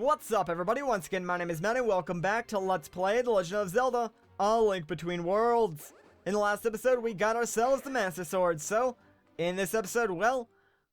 What's up, everybody? Once again, my name is Matt, and welcome back to Let's Play The Legend of Zelda, A Link Between Worlds. In the last episode, we got ourselves the Master Sword, so, in this episode, well,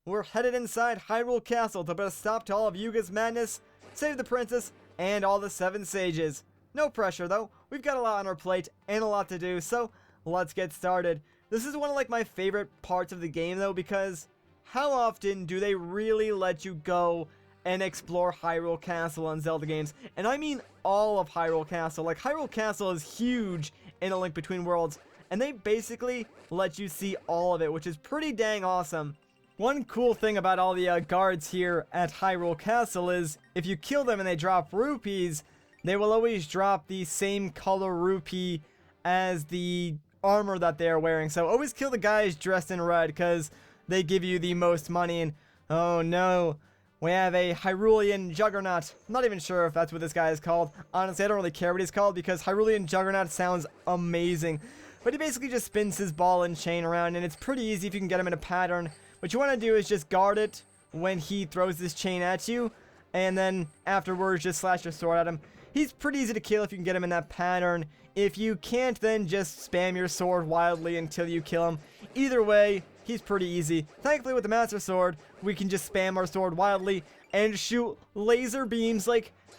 we're headed inside Hyrule Castle to put a stop to all of Yuga's madness, save the princess, and all the 7 sages. No pressure, though. We've got a lot on our plate, and a lot to do, so, let's get started. This is one of, my favorite parts of the game, though, because how often do they really let you go and explore Hyrule Castle in Zelda games? And I mean all of Hyrule Castle. Hyrule Castle is huge in A Link Between Worlds, and they basically let you see all of it, which is pretty dang awesome. One cool thing about all the guards here at Hyrule Castle is, if you kill them and they drop rupees, they will always drop the same color rupee as the armor that they are wearing. So always kill the guys dressed in red, because they give you the most money. And oh no, we have a Hyrulean Juggernaut. I'm not even sure if that's what this guy is called. Honestly, I don't really care what he's called, because Hyrulean Juggernaut sounds amazing. But he basically just spins his ball and chain around, and it's pretty easy if you can get him in a pattern. What you want to do is just guard it when he throws this chain at you, and then afterwards just slash your sword at him. He's pretty easy to kill if you can get him in that pattern. If you can't, then just spam your sword wildly until you kill him. Either way, he's pretty easy. Thankfully, with the Master Sword, we can just spam our sword wildly and shoot laser beams.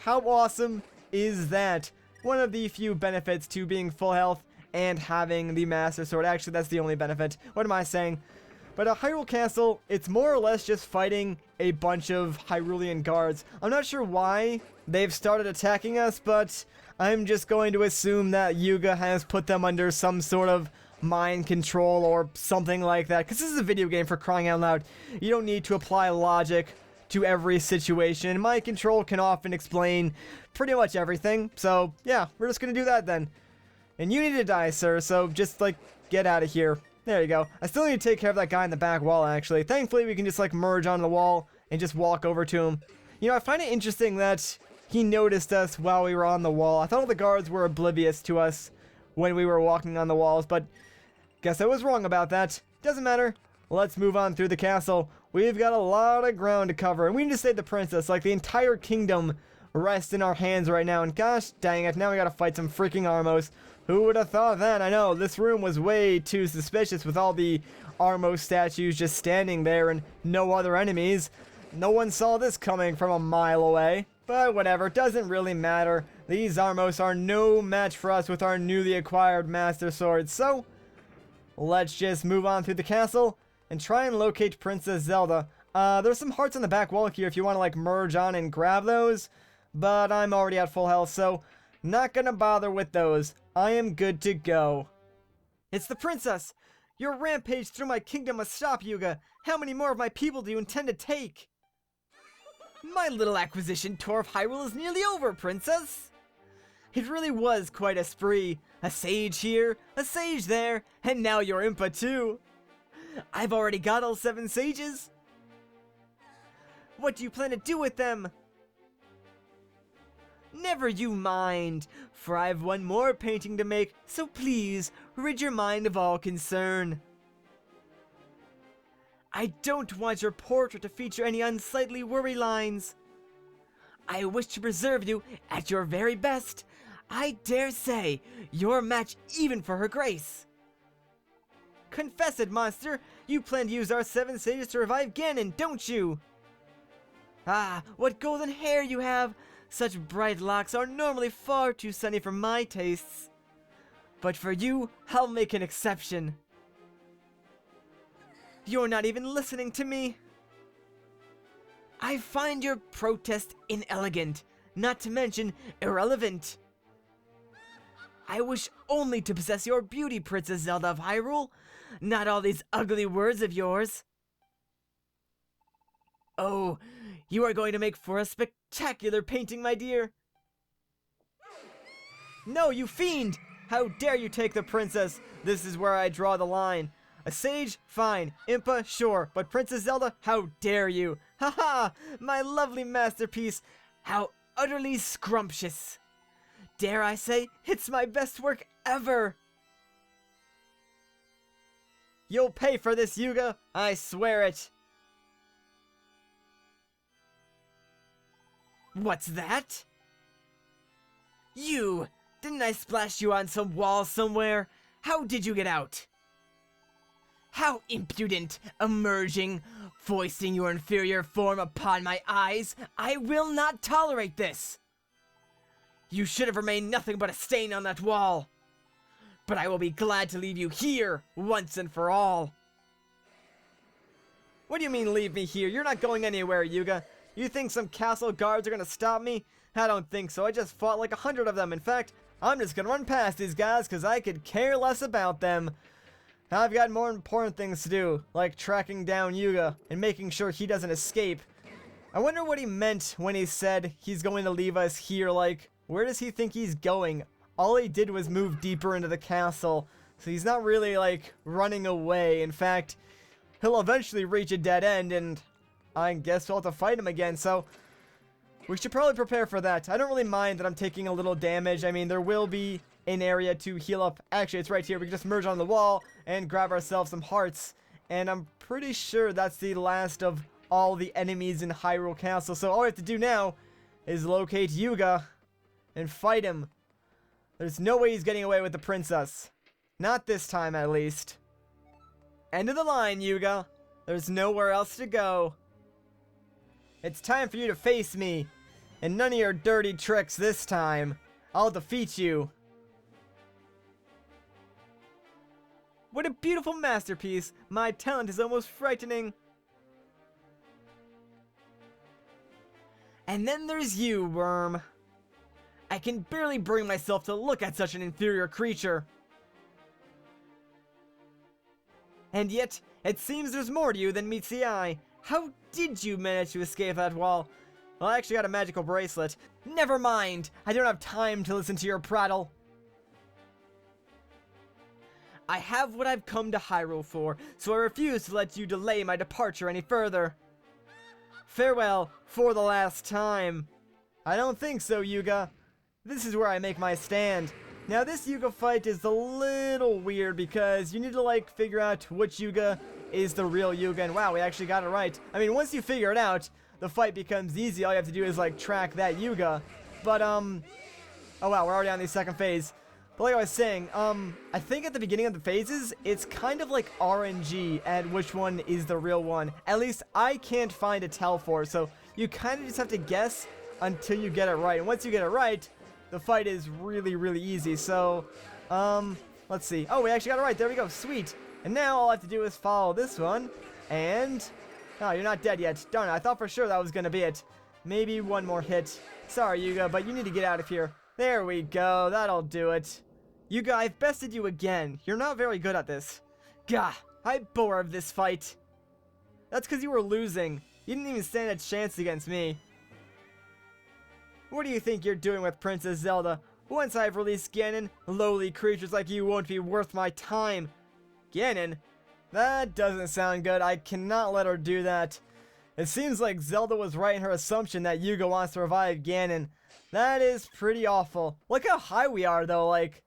How awesome is that? One of the few benefits to being full health and having the Master Sword. Actually, that's the only benefit. What am I saying? But Hyrule Castle, it's more or less just fighting a bunch of Hyrulean guards. I'm not sure why they've started attacking us, but I'm just going to assume that Yuga has put them under some sort of mind control or something like that, because this is a video game, for crying out loud. You don't need to apply logic to every situation. Mind control can often explain pretty much everything. So yeah, we're just gonna do that then. And you need to die, sir, so just get out of here. There you go. I still need to take care of that guy in the back wall, actually. Thankfully, we can just merge onto the wall and just walk over to him. You know, I find it interesting that he noticed us while we were on the wall. I thought all the guards were oblivious to us when we were walking on the walls, but guess I was wrong about that. Doesn't matter. Let's move on through the castle. We've got a lot of ground to cover, and we need to save the princess. The entire kingdom rests in our hands right now, and gosh dang it, now we gotta fight some freaking Armos. Who would have thought that? I know, this room was way too suspicious with all the Armos statues just standing there and no other enemies. No one saw this coming from a mile away. But whatever, it doesn't really matter. These Armos are no match for us with our newly acquired Master Sword, so let's just move on through the castle and try and locate Princess Zelda. There's some hearts on the back wall here if you want to merge on and grab those, but I'm already at full health, so not gonna bother with those. I am good to go. It's the princess! Your rampage through my kingdom must stop, Yuga! How many more of my people do you intend to take? My little acquisition tour of Hyrule is nearly over, princess! It really was quite a spree. A sage here, a sage there, and now your Impa too. I've already got all 7 sages. What do you plan to do with them? Never you mind, for I've one more painting to make, so please, rid your mind of all concern. I don't want your portrait to feature any unsightly worry lines. I wish to preserve you at your very best. I dare say, you're a match even for her grace. Confess it, monster, you plan to use our 7 sages to revive Ganon, don't you? Ah, what golden hair you have! Such bright locks are normally far too sunny for my tastes. But for you, I'll make an exception. You're not even listening to me. I find your protest inelegant, not to mention irrelevant. I wish only to possess your beauty, Princess Zelda of Hyrule, not all these ugly words of yours. Oh, you are going to make for a spectacular painting, my dear. No, you fiend! How dare you take the princess? This is where I draw the line. A sage? Fine. Impa? Sure. But Princess Zelda? How dare you? Haha! My lovely masterpiece! How utterly scrumptious! Dare I say, it's my best work ever! You'll pay for this, Yuga! I swear it! What's that? You! Didn't I splash you on some wall somewhere? How did you get out? How impudent! Emerging, foisting your inferior form upon my eyes! I will not tolerate this! You should have remained nothing but a stain on that wall! But I will be glad to leave you here, once and for all! What do you mean leave me here? You're not going anywhere, Yuga! You think some castle guards are gonna stop me? I don't think so. I just fought like 100 of them. In fact, I'm just gonna run past these guys because I could care less about them. I've got more important things to do, like tracking down Yuga and making sure he doesn't escape. I wonder what he meant when he said he's going to leave us here. Like, where does he think he's going? All he did was move deeper into the castle, so he's not really, like, running away. In fact, he'll eventually reach a dead end, and I guess we'll have to fight him again, so we should probably prepare for that. I don't really mind that I'm taking a little damage. I mean, there will be an area to heal up. Actually, it's right here. We can just merge on the wall and grab ourselves some hearts. And I'm pretty sure that's the last of all the enemies in Hyrule Castle. So all we have to do now is locate Yuga and fight him. There's no way he's getting away with the princess. Not this time, at least. End of the line, Yuga. There's nowhere else to go. It's time for you to face me. And none of your dirty tricks this time. I'll defeat you. What a beautiful masterpiece. My talent is almost frightening. And then there's you, Worm. I can barely bring myself to look at such an inferior creature. And yet, it seems there's more to you than meets the eye. How did you manage to escape that wall? Well, I actually got a magical bracelet. Never mind! I don't have time to listen to your prattle. I have what I've come to Hyrule for, so I refuse to let you delay my departure any further. Farewell, for the last time. I don't think so, Yuga. This is where I make my stand. Now, this Yuga fight is a little weird because you need to, like, figure out which Yuga is the real Yuga, and wow, we actually got it right. I mean, once you figure it out, the fight becomes easy. All you have to do is, like, track that Yuga. But, oh wow, we're already on the second phase. But like I was saying, I think at the beginning of the phases, it's kind of like RNG at which one is the real one. At least I can't find a tell for, so you kind of just have to guess until you get it right. And once you get it right, the fight is really, really easy. So, let's see. Oh, we actually got it right. There we go. Sweet. And now all I have to do is follow this one. And, oh, you're not dead yet. Darn it, I thought for sure that was going to be it. Maybe one more hit. Sorry, Yuga, but you need to get out of here. There we go. That'll do it. Yuga, I've bested you again. You're not very good at this. Gah, I'm bored of this fight. That's because you were losing. You didn't even stand a chance against me. What do you think you're doing with Princess Zelda? Once I've released Ganon, lowly creatures like you won't be worth my time. Ganon? That doesn't sound good. I cannot let her do that. It seems like Zelda was right in her assumption that Yuga wants to revive Ganon. That is pretty awful. Look how high we are, though. Like,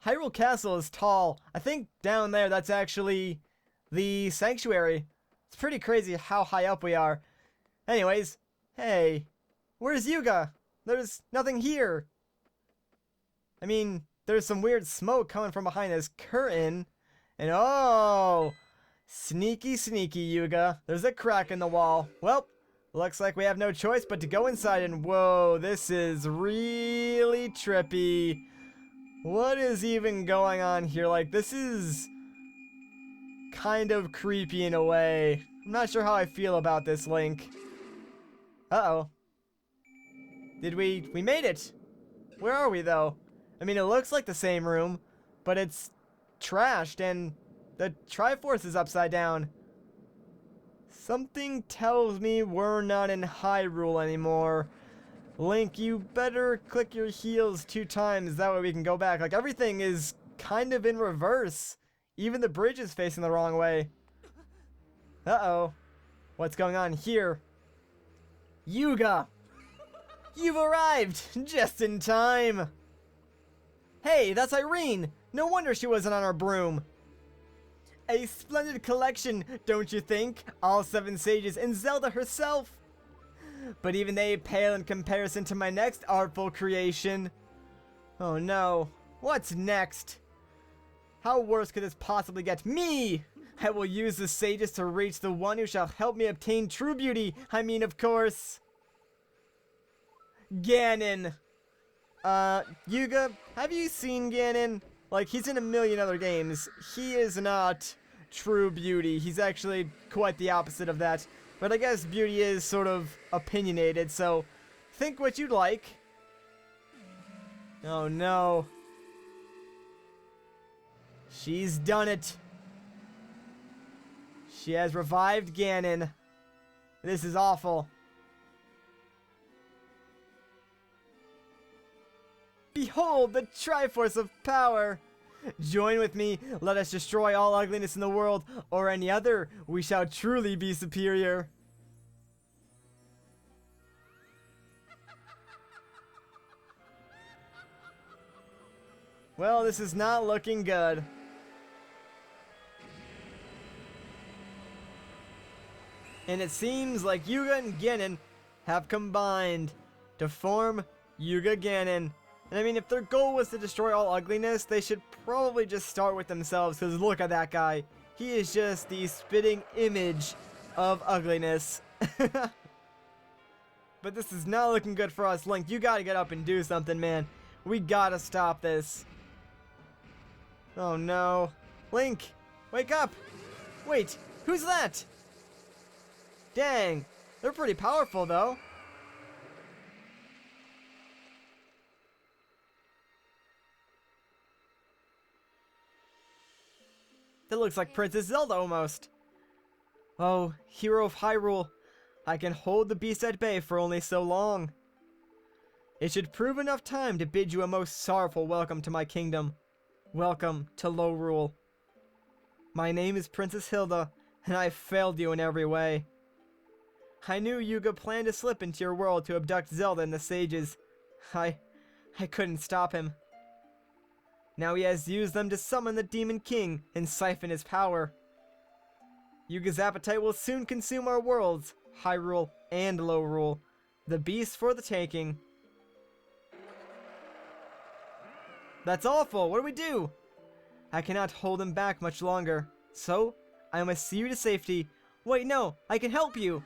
Hyrule Castle is tall. I think down there, that's actually the sanctuary. It's pretty crazy how high up we are. Anyways, hey, where's Yuga? There's nothing here. I mean, there's some weird smoke coming from behind this curtain. And oh, sneaky, sneaky Yuga. There's a crack in the wall. Well, looks like we have no choice but to go inside and whoa, this is really trippy. What is even going on here? Like, this is kind of creepy in a way. I'm not sure how I feel about this, Link. Uh-oh. We made it. Where are we, though? I mean, it looks like the same room, but it's trashed, and the Triforce is upside down. Something tells me we're not in Hyrule anymore. Link, you better click your heels 2 times, that way we can go back. Like, everything is kind of in reverse. Even the bridge is facing the wrong way. Uh-oh. What's going on here? Yuga! You've arrived! Just in time! Hey, that's Irene! No wonder she wasn't on her broom. A splendid collection, don't you think? All 7 sages and Zelda herself! but even they pale in comparison to my next artful creation. Oh no, what's next? How worse could this possibly get? Me! I will use the sages to reach the one who shall help me obtain true beauty. I mean, of course, Ganon. Yuga, have you seen Ganon? Like, he's in a million other games. He is not true beauty. He's actually quite the opposite of that. But I guess beauty is sort of opinionated, so think what you'd like. Oh no. She's done it. She has revived Ganon. This is awful. Behold the Triforce of Power! Join with me, let us destroy all ugliness in the world, or any other, we shall truly be superior. Well, this is not looking good. And it seems like Yuga and Ganon have combined to form Yuga Ganon. And I mean, if their goal was to destroy all ugliness, they should probably just start with themselves, because look at that guy. He is just the spitting image of ugliness. But this is not looking good for us, Link. You gotta get up and do something, man. We gotta stop this. Oh no. Link, wake up! Wait, who's that? Dang, they're pretty powerful though. That looks like Princess Zelda almost. Oh, hero of Hyrule, I can hold the beast at bay for only so long. It should prove enough time to bid you a most sorrowful welcome to my kingdom. Welcome to Lorule. My name is Princess Hilda, and I failed you in every way. I knew Yuga planned to slip into your world to abduct Zelda and the sages. I couldn't stop him. Now he has used them to summon the Demon King and siphon his power. Yuga's appetite will soon consume our worlds, Hyrule and Lorule. The beast for the taking. That's awful! What do we do? I cannot hold him back much longer, so I must see you to safety. Wait, no! I can help you!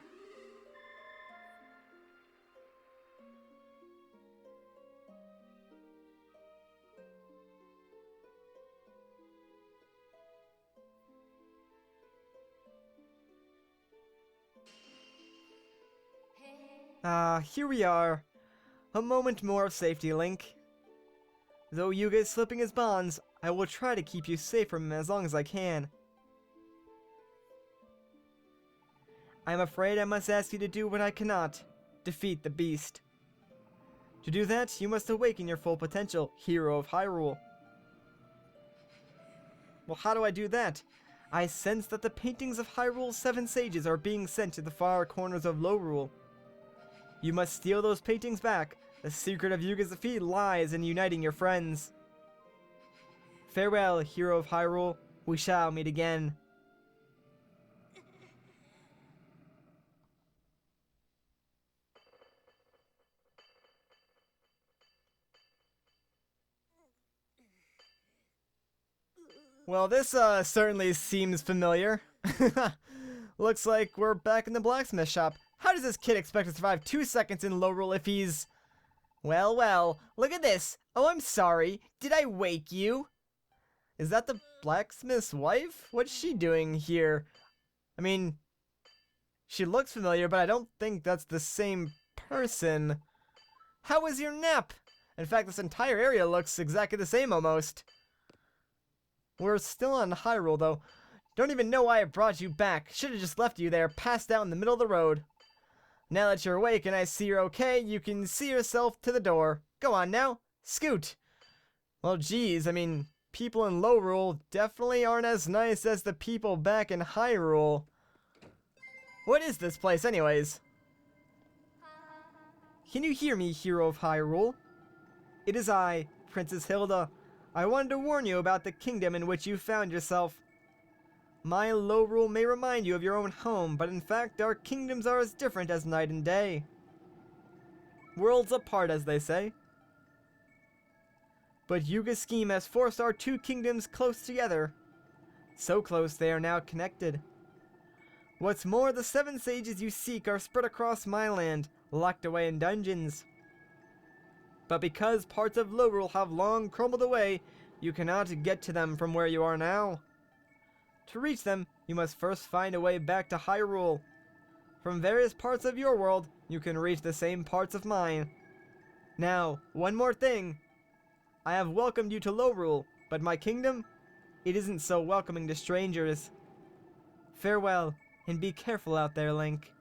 Here we are. A moment more of safety, Link. Though Yuga is slipping his bonds, I will try to keep you safe from him as long as I can. I'm afraid I must ask you to do what I cannot. Defeat the beast. To do that, you must awaken your full potential, hero of Hyrule. Well, how do I do that? I sense that the paintings of Hyrule's 7 sages are being sent to the far corners of Lorule. You must steal those paintings back. The secret of Yuga's defeat lies in uniting your friends. Farewell, hero of Hyrule. We shall meet again. Well, this certainly seems familiar. Looks like we're back in the blacksmith shop. How does this kid expect to survive 2 seconds in Lorule if he's... Well, well, look at this. Oh, I'm sorry. Did I wake you? Is that the blacksmith's wife? What's she doing here? I mean, she looks familiar, but I don't think that's the same person. How was your nap? In fact, this entire area looks exactly the same almost. We're still on Hyrule, though. Don't even know why I brought you back. Should have just left you there, passed out in the middle of the road. Now that you're awake and I see you're okay, you can see yourself to the door. Go on now, scoot. Well, geez, I mean, people in Lorule definitely aren't as nice as the people back in Hyrule. What is this place, anyways? Can you hear me, hero of Hyrule? It is I, Princess Hilda. I wanted to warn you about the kingdom in which you found yourself. My Lorule may remind you of your own home, but in fact our kingdoms are as different as night and day. Worlds apart, as they say. But Yuga's scheme has forced our two kingdoms close together. So close they are now connected. What's more, the 7 sages you seek are spread across my land, locked away in dungeons. But because parts of Lorule have long crumbled away, you cannot get to them from where you are now. To reach them, you must first find a way back to Hyrule. From various parts of your world, you can reach the same parts of mine. Now, one more thing. I have welcomed you to Lorule, but my kingdom, it isn't so welcoming to strangers. Farewell, and be careful out there, Link.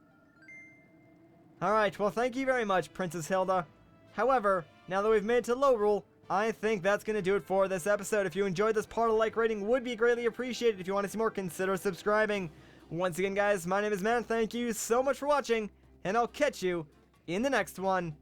Alright, well thank you very much, Princess Hilda. However, now that we've made it to Lorule, I think that's going to do it for this episode. If you enjoyed this part, a like rating would be greatly appreciated. If you want to see more, consider subscribing. Once again, guys, my name is Matt. Thank you so much for watching, and I'll catch you in the next one.